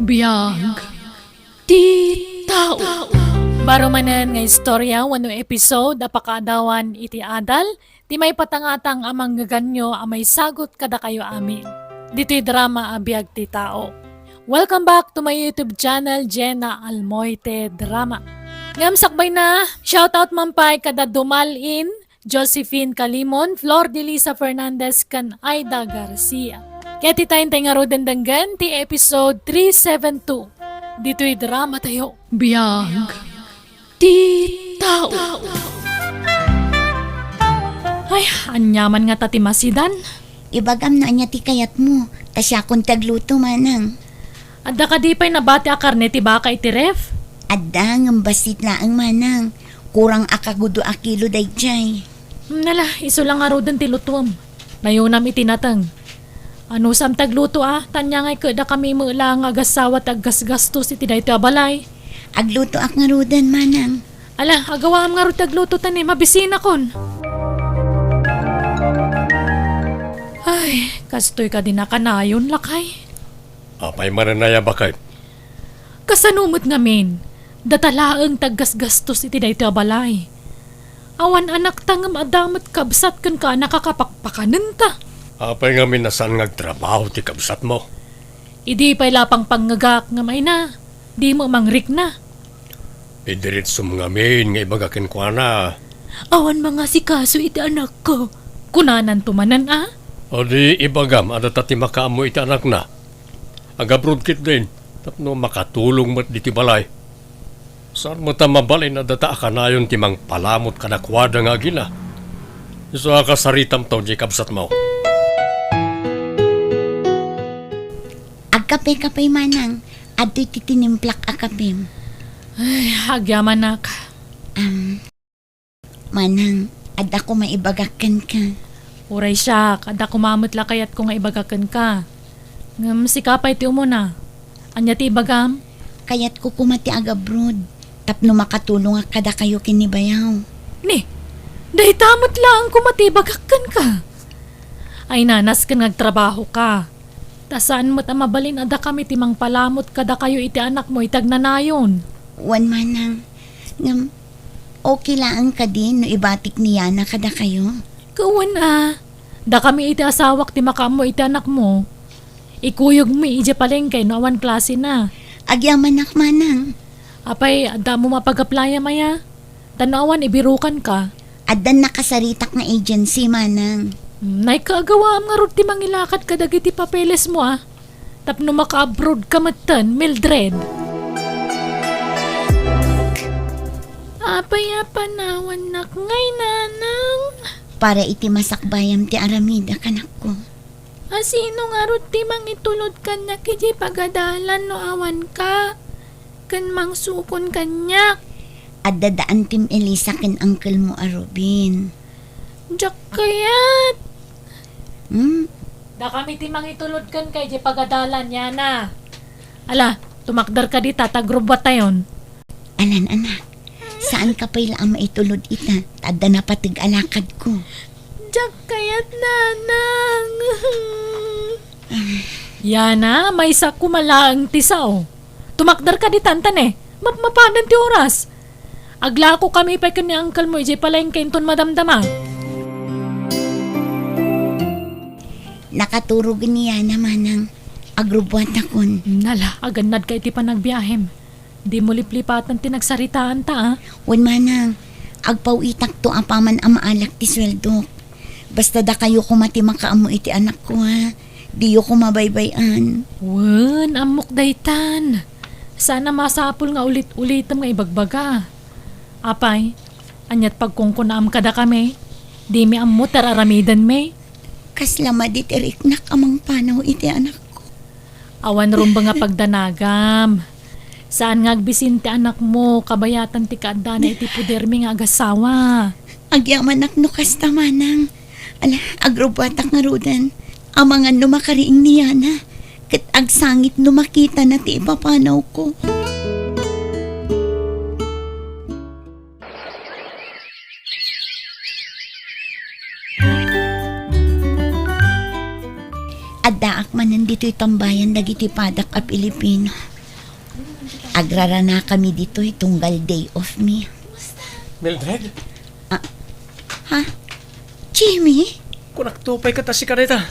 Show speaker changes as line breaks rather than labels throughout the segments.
Biag, ti tao. Baro manan nga istorya, wano episode, Pag-adalan iti adal, di may patangatang amang gaganyo amay sagot kada kayo amin. Dito'y drama Biag ti tao. Welcome back to my YouTube channel, JENA ALMOITE DRAMA. Ngam sakbay na, shoutout mampay kada Dumalin, Josephine Calimon, Flor de Lisa Fernandez, kan Aida Garcia. Kaya titayin tayo nga rodandanggan, ti episode 372. Dito'y drama tayo. Biag, ti tao. Ay, anyaman nga tatimasidan.
Ibagam na niya ti kayat mo, tasya kong tagluto manang.
Adda ka di pa'y nabati a karne ti baka iti ref?
Adda ng basit na ang manang, kurang akagudo a kilo day jay.
Nala, iso lang nga rodan ti lutuam. Nayunam itinatang. Ano sam tagluto tanya ngay kada kami mo lang Agassawa taggasgastos iti dayto abalay.
Agluto ak nga rudan manang.
Ala, agawam nga ro tagluto tani, mabisina kon. Ay, kastoy ka din nakanayon lakay.
Apay mananaya bakay?
Kasanumot ngamin, datalaang taggasgastos iti dayto abalay. Awan anak tangam adamat kabsat kan ka nakakapakpakanan ta.
Apay nga minasan ngagtrabaho ti kabsat mo.
Idi pa'y lapang panggagak nga may na. Di mo mangrik na.
Idiritso mga min nga ibagakin ko na.
Awan mga sikaso iti anak ko. Kunanan tumanan
O di ibagam adata ti makaamo iti anak na. Agabrod kit din. Tapno makatulong mat di ti balay. Saan mo ta mabalay na data akanayon ti mang palamot kanakwada nga gina. Iso akasaritam tao di kabsat mo.
Agkape-kape manang, ado'y titinimplak akapim.
Ay, agyaman nak.
Manang, adda ko maibagakan ka.
Uray siya, kada kumamot la kayat ko nga ibagakan ka. Ngam si kapay ti umuna. Anya ti ibagam?
Kayat ko kumati agabrod, tapno makatulong ak kada kayo kinibayaw.
Ni, dahi tamot lang kumatibagakan ka. Ay nanas ka nagtrabaho ka. Tasaan mo't mabalin ada kami timang palamot kada kayo iti anak mo itagnanayon.
Wan manang, ngam, okay lang ka din no ibatik niya na kada kayo.
Kawan da kami iti asawak ti makamo iti anak mo. Ikuyog mo ije palengkay no awan klase na.
Agyaman ak manang.
Apay, ada mo mapag-applya maya. Tanawan ibirukan ka.
Addan nakasaritak na agency manang.
Nay kaagawa nga ron ti mangilakad ka dagiti papeles mo Tapno maka-abroad ka matan, Mildred. Apay panawan nak ngay nanang.
Para iti masakbayam ti aramida kanak ko.
Asino nga ron ti mangitulod ka na kiji Pag-adalan no awan ka. Kan mangsukon kanyak.
Addadaan tim Elisa ken uncle mo Robin.
Diyak kayat.
Da
kami ti mangitulod kan kay di Pag-adalan yana. Ala, tumakdar ka di tatagrubwat tayon.
Anan anak, saan ka pa'y laang maitulod ita? Tadda na patig alakad ko.
Diyak kayat nanang. Yana, may isa kumalaang tisaw. Tumakdar ka di tantan Mapanan ti oras. Aglako kami pa ni uncle mo ije pala yung kenton madamdama.
Nakaturog niya naman ang agrubwat akon.
Nala, aganad ka iti panagbiyahem. Di mo liplipatan tinagsaritaan ta
Wan manang, agpawitak to apaman ang maalak ti sweldo. Basta da kayo kumati makaamo iti anak ko Di ko mabaybayan.
Wan, amok daytan. Sana masapul nga ulit-ulitam nga ibagbaga. Apay, anyat pagkungkunaam kada kami. Di mi ammo tararamidan me.
Kasla maditirik nak amang panaw iti anak ko.
Awan ron ba nga pagdanagam? Saan nga agbisin ti anak mo, kabayatan ti kaadda na iti pudermi nga Agassawa?
Agyaman nak no kasta manang. Ala, agrubwatak nga rudan. Amangan no makariing niya na. Kat agsangit no makita na ti ipapanaw ko. Addaak man nandito'y tambayan dagiti padak a Pilipino. Agrara na kami dito tunggal day off me.
Mildred,
Ha? Jimmy?
kung naktupay ka ta si Kareta,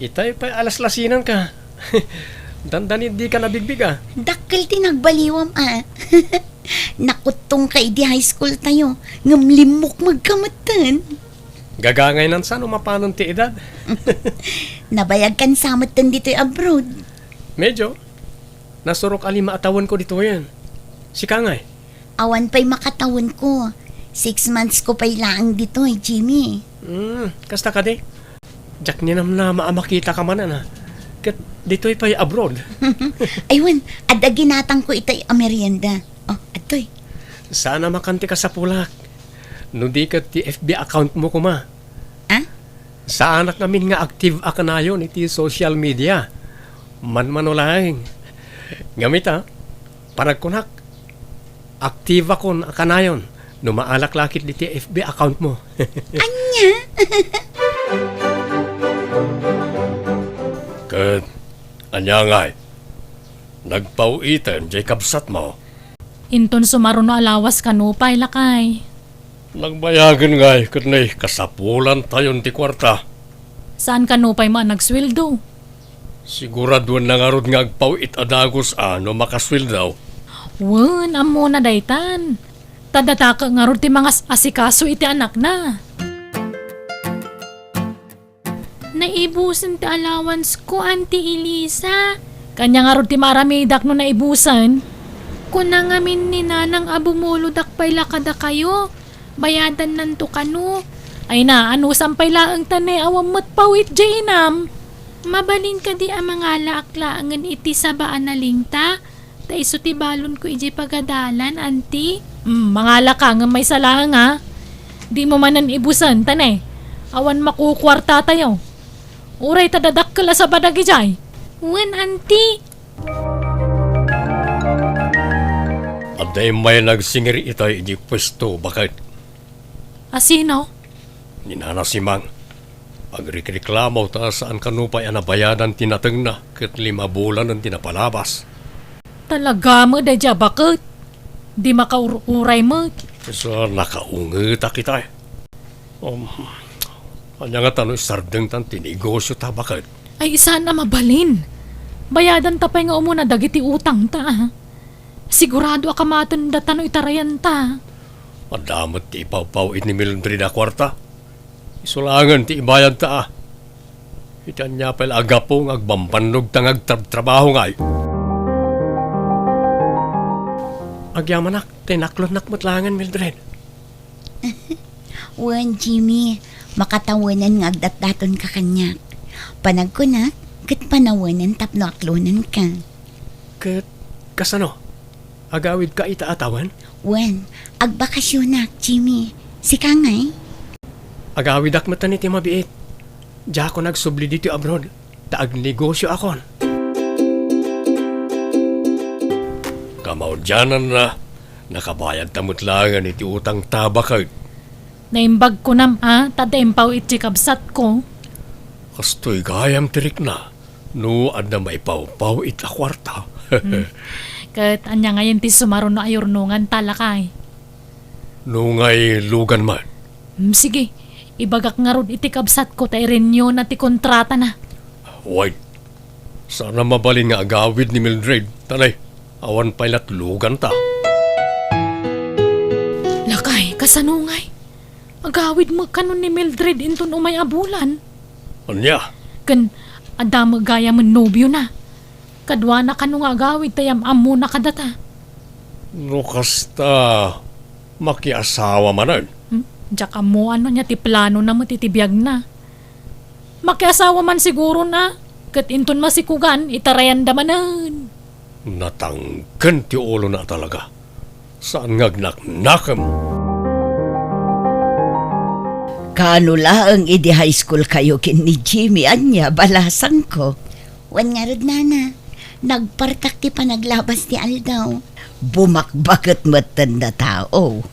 itay pa alas-lasinan ka. Dandan hindi ka nabigbig
Dakkel tinagbaliwam Nakutong kay di high school tayo. Ngamlimok magkamatan.
Gagangay nan saan umapanon ti edad.
Nabayag kan samatan dito abroad.
Medyo. Nasurok alima atawan ko dito yan. Si Kangay.
Awan pa'y makatawan ko. 6 months ko pa'y laang dito Jimmy.
Kasta ka di. Jack niya na maamakita ka man Kat dito'y pa'y abroad.
Aywan, ada ginatang ko itay amerienda. Oh, atoy.
Sana makanti ka sa pulak. No di ka ti FB account mo kuma. Saan namin nga active ka na yun iti social media. Man-manulaing. Gamit panagkunak. Active ako ka na yun. No maalak-lakit iti FB account mo.
Anya?
Kat, anya ngay. Nagpauitan, Jacob sat mo.
Inton sumaruno alawas kanupay lakay.
Nagbayagan ngay, kat na'y kasapulan tayon ti kwarta.
Saan kanupay man nagsweldo?
Siguraduan na nga rod nga agpauit adagos no makaswil daw.
Wen, amo na daytan. Tadata ka nga rod ti mga asikaso iti anak na. Naibusan ti allowance ko, Auntie Elisa. Kanya nga rod ti maramidak no naibusan. Kuna nga min ni nanang abumulodak pay lakada kayo. Bayadan nanto kano. Ay na, ano sampay laang tanay awam matpawit jainam. Mabalin ka di ang mga laak-laangan iti sabaan na lingta. Ta iso ti balon ko iji pag-adalan, Auntie. Mga lakangan may salang Di mo manan ibusan, tanay. Awan makukwarta tayo. Uray tadadak kala sa badag ijay. Wen, Auntie.
At dahil may nagsingiri itay iji pwesto, bakit?
Asino?
Ninana si Mang. Agreklamo ta saan kanupay anabayadan tinateng na kat 5 bulan ang tinapalabas.
Talaga mo, dadya bakit? Di makauray mo.
So, nakaungita kita Anya nga tanong sardeng tan tinegosyo ta bakit?
Ay isa na mabalin. Bayadan ta pa'y nga umuna dagiti utang ta. Sigurado akamatan da tano itarayan ta.
Madamot ti ipaw-paw ni Mildred na kwarta. Isulangan ti ibayad ta Itan niya pala agapong agbambanog tang agtrabaho ngay. Agyamanak, tinaklon nakmatlangan Mildred.
Wan, Jimmy. Makatawanan nga agdat-daton ka kanyak. Panagkunak, kat panawanan tapno aklonan ka.
Kat, kasano? Agawid ka itaatawan?
Wan, agbakasyonak, Jimmy. Si Kangay?
Agawid akmatan iti mabiit. Diya ako nagsubli dito abroad. Taag negosyo akon. Kamaudyanan na. Nakabayad tamutlangan iti utang tabakag.
Naimbag ko nam tadempaw iti kabsat ko.
Kastoy gayam tirik na. No, adna may paw-paw ita kwarta.
Kat anya ngayon ti sumaro na ayurnungan talakay.
No ngay lugan man.
Sige, ibagak nga rod iti kabsat ko ta irenyo na ti kontrata na.
Wait. Sana mabalin nga agawid ni Mildred. Tanay, awan pailat lugan ta.
Lakay, kasanungay. Agawid mo kanon ni Mildred inton umay abulan.
Anya?
Kan adamo gaya man nobyo na. Kadwa na kanong agawid tayam amo na kadata.
No kasta makiasawa manan.
Diyak mo ano niya ti plano na matitibiyag na. Makiasawa man siguro na. Kat inton masikugan, itarayan damanan.
Natanggan ti ulo na talaga. Saan ngagnak-nakam?
Kano laang idi high school kayo kin ni Jimmy anya balasan ko. Wan nga rod nana, nagpartak ti panaglabas ti Aldaw. Bumakbakot matanda tao.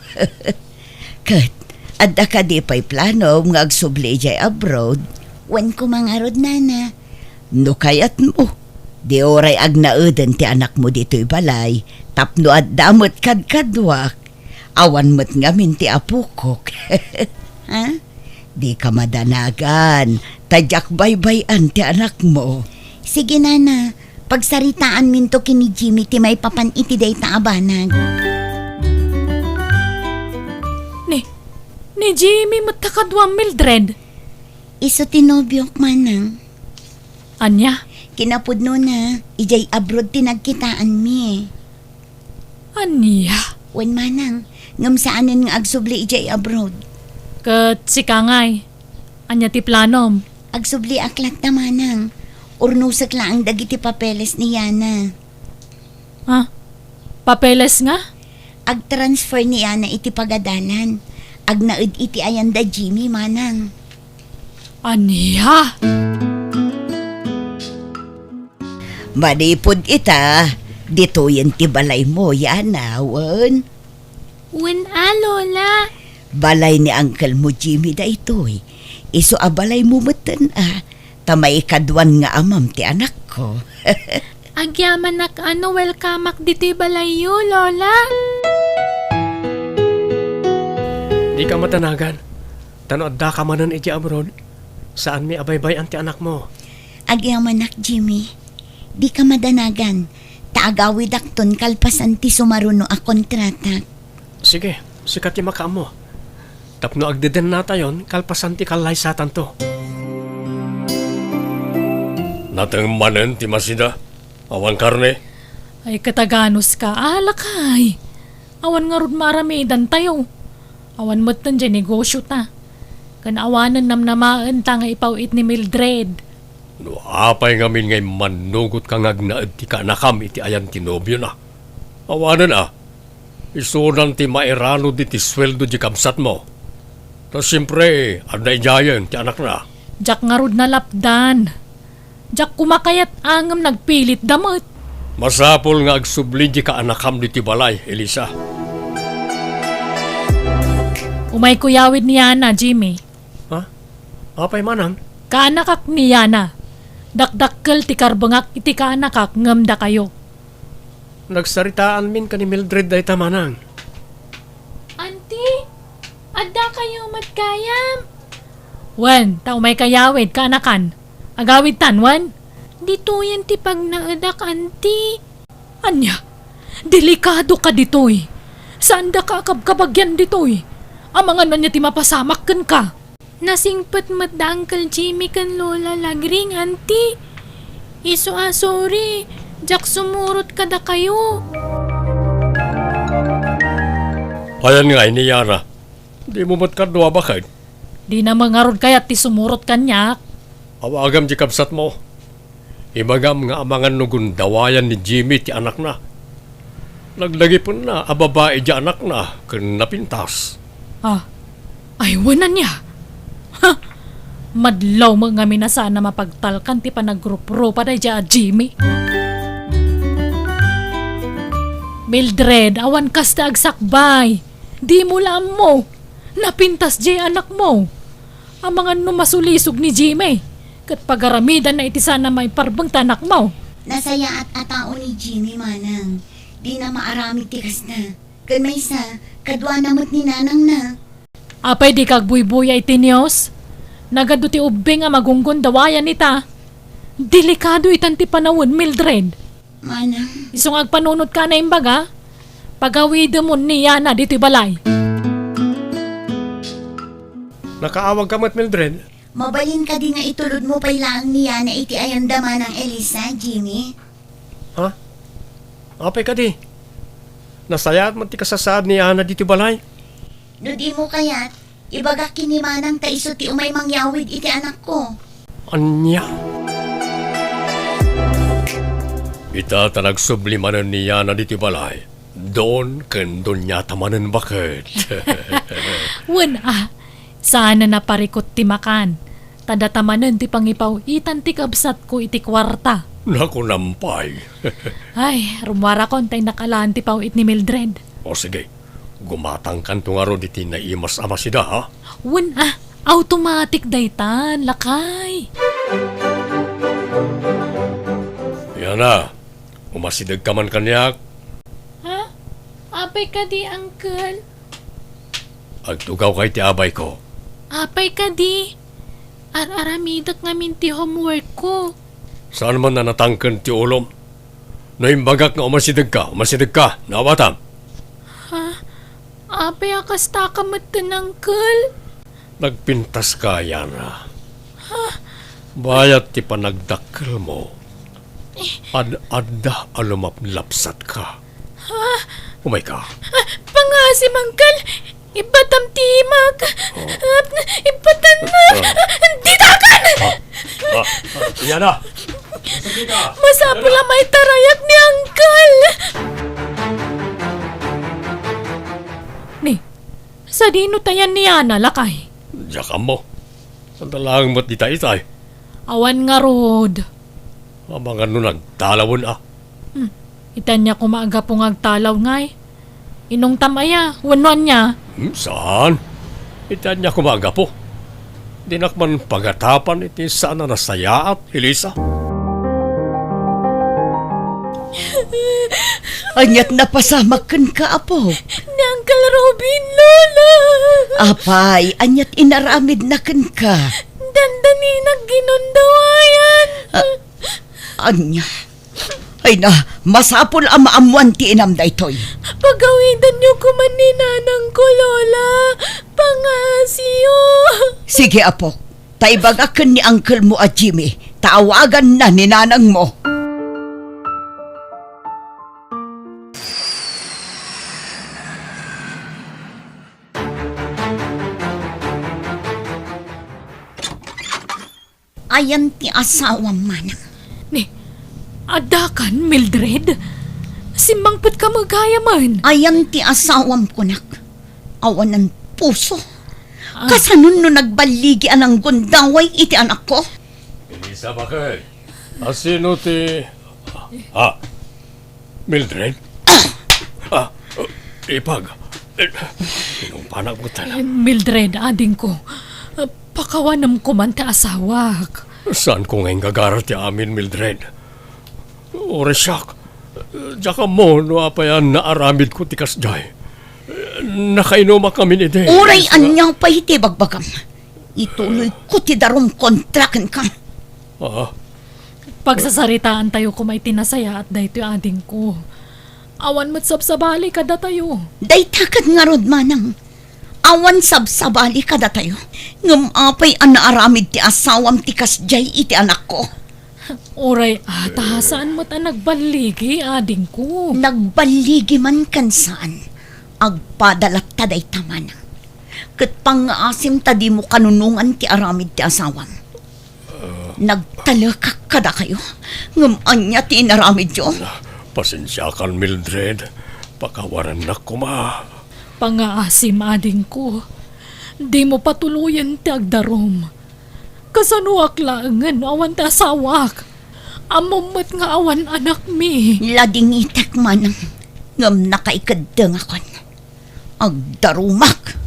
Kat, adda ka di pa'y plano ng agsubli jay abroad. Wan ko mga rod nana, no kayat mo. Di oray ag nauden ti anak mo dito'y balay, tapno at damot kadkadwak. Awan mo't ngamin ti apukok. Ha? Di ka madanagan, tadyak baybayan ti anak mo. Sige nana, pagsaritaan minto kini Jimmy ti may papan iti day taabanag.
Ni Jimmy matakadwang Mildred.
Iso tinobyok manang.
Anya?
Kinapudno na, ijay abroad tinagkitaan mi.
Anya?
Wen manang, ngam saanin nga agsubli ijay abroad.
Kat si Kangay. Anya ti planom.
Agsubli aklat na manang. Urnusak lang ang dagiti papeles ni Yana.
Ha? Papeles nga?
Ag-transfer ni Yana iti Pag-adalan. Agnaid iti ayanda Jimmy manang.
Anya?
Manipod ita, dito yan ti balay mo, Yana, wen.
Wen Lola.
Balay ni Uncle mo Jimmy da ito'y. Iso a balay mo matan tamay kadwan nga amam ti anak ko.
Agyaman nak welcome diti balayo, Lola.
Di ka matanagan. Tanood da ka manan iti abroad. Saan mi abaybay ang ti anak mo?
Agyamanak Jimmy, di ka madanagan. Taagawid akton kalpasan ti sumaruno a kontrata.
Sige, sikat ti makaam mo. Tapno agdeden na tayon, kalpasan ti kalay satan to. Natang manen ti masida. Awan karne.
Ay kataganos ka, alakay. Awan nga rod maramidan tayo. Awan mo't tan dyan negosyo ta. Kanawanan namnamaan ta nga ipawit ni Mildred.
No apay ngamin ngay manugot kang agnaad ti kanakam iti ayan ti nobyo na. Awanan isunan ti mairano di ti sweldo di kamsat mo. Tapos siyempre, aday jayan ti anak na.
Jak nga rod na lapdan. Jak kumakayat angam nagpilit damot.
Masapol nga agsubli di ka anakam di ti balay, Elisa.
Umay kuyawid ni Yana, Jimmy.
Ha? Apay manang?
Kaanakak ni Yana. Dakdakkel ti karbangak iti kaanakak ngamda kayo.
Nagsaritaan min ka ni Mildred day tamanang.
Auntie, adda kayo matkayam. Wen, tao may kayawid kaanakan. Agawid tanwan. Dito yan ti pagnaadak, auntie. Anya, delikado ka ditoy. Saan da ka kabkabagyan ditoy? Amangan man niya ti mapasamak kan ka. Nasingpat mat da Uncle Jimmy kan Lola lagring, auntie. Iso sorry. Jak sumurot ka da kayo.
Ayan nga ni Yana. Di mo mat kadwa bakit?
Di na mangarod kaya ti sumurot kanyak.
Awagam di kapsat mo. Ibagam nga amangan nugun dawayan ni Jimmy ti anak na. Naglagi po na ababae di anak na kan napintas.
Ay wanan niya. Ha? Madlaw mo nga minasa na mapagtalkan ti panaggrup-rupa na dya Jimmy. Mildred, awan kasta agsakbay. Di mo lam mo. Napintas di anak mo. Amangan no masulisog ni Jimmy. Kat pagaramidan na iti sana may parbang tanak mo.
Nasaya at atao ni Jimmy manang. Di na maarami tikas na. Kan may sa, kadwa namot ni nanang na.
Apay di kagbuybuy ay tinios. Nagado ti ubing nga magunggon dawayan ita. Delikado itan ti panawon, Mildred.
Manang,
Isong agpanunod ka na imbaga. Pagawid mo ni Yana dito balay.
Nakaawag ka mat Mildred?
mabalin ka di nga itulod mo pa'y lang niya na iti ayanda manang Elisa, Jimmy.
Ha? Apay ka di. Nasayat man ti kasasad ni Ana dito balay.
No di mo kayat, ibagak kini manang taiso ti umay mangyawid iti anak ko.
Anya? Ita tanag sublimanan ni Ana dito balay. Doon doon niya tamanan bakit.
Sana naparikot ti makan. Tadatamanan ti pangipaw itan ti kabsat ko iti kwarta.
Naku nampay.
Ay, rumwara ko tay nakalaan ti pawit ni Mildred.
O sige, gumatang kan tungaro diti na imas ama sida ha?
Automatic daytan, lakay.
Nana, umasidag ka man kanyak.
Ha? Apay ka di, Uncle.
Agtugaw kay ti abay ko.
Apay ka di. Aramidak ngamin ti homework ko.
Saan man na natangkan ti ulom? Naimbagak nga umasidag ka, nawatam.
Ha? Apay akas takamat din, Uncle.
Nagpintas ka, Yana. Bayat ti panagdakkel mo. Ad-adda alumaplapsat ka. Umay ka.
Pangasim, Uncle. Ibatam timag. Ibatan na. Ditakan!
Yana! Sige ka!
Masapula may tarayak ni Uncle. Ni, sa dino tayan ni Ana, lakay.
Diyan mo. Sandalang mat di tayo.
Awan nga rod.
Mga ano nagtalawon
Itan niya kumaga po ngagtalaw ngay. Inong tamaya, wanuan niya.
Saan? Itan niya kumaga po. Dinakman pagatapan iti sana nasaya at Elisa.
Anyat napasamakan ka, apo.
Ni Uncle Robin, Lola.
Apay, anyat inaramid na kan ka.
Dandani nagginundawayan.
Anya. Ay na, masapol ang maamuan ti inam da ito'y.
Pagawidan niyo kuman ni Nanang ko, Lola. Pangasyo.
Sige, apo. Taibagakan ni uncle mo at Jimmy. Tawagan na ni nanang mo. Ayan ti asawa manang.
Ni, adakan, Mildred? Simbangput ka magkaya man.
Ayan ti asawam kunak. Awan ng puso. Kasanun no nagbaligi anang gundaway iti anak ko.
Elisa, bakit? Asino ti... Mildred? Ipag. Inong panag mo talang.
Mildred, ading ko. Pakawanam ko man ta asawak.
Saan ko ngayon gagarat ti amin, Mildred? Oresyak. Diyan mo, no apayan naaramid ko ti kasjay. Nakainoma kami ni Day.
Uray anyang pahiti bagbagam. Ituloy ko ti darom kontraken ka.
Pagsasaritaan tayo kumay tinasaya at dahito ading ko. Awan mo't sabsabali kada tayo.
Daytakan nga rod manang. Awan sabsabali kada tayo. Ngam apay ang naaramid ti asawam ti kasjay iti anak ko.
Uray, saan mo't ang nagbaligi ading ko?
Nagbaligi man kansaan. Agpadalat taday taman. Kat pang-asim tadi mo kanunungan ti aramid ti asawam. Nagtalakak kada kayo. Ngam anya ti inaramid yo.
Pasensya kan, Mildred. Pakawaran na kuma.
Pangaasim ading ko. Di mo patuluyan ti agdarom. Kasanuak laangan awan ti asawak. Amumot nga awan anak mi.
Lading itek manang. Ngam nakaikadang akon. Agdarumak.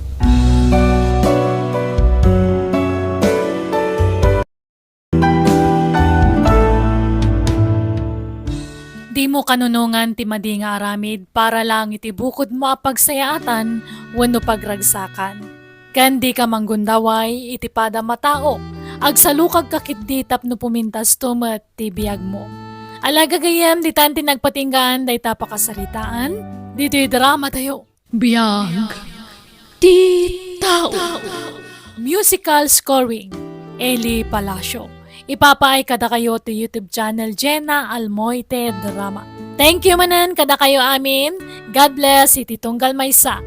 Di mo kanunungan ti madi nga aramid para lang iti bukod mo apagsayaatan wenno pagragsakan. Kandi ka manggundaway iti pada matao. Agsalukag kakit tapno pumintas tumet ti biag mo. Alaga gayam di tanti nagpatinggan day tapakasaritaan. Dito'y drama tayo. Biag. Di tao. Musical scoring. Eli Palacio. Ipapaay kada kayo to YouTube channel JENA ALMOITE DRAMA. Thank you manan kada kayo amin. God bless iti tunggal maysa.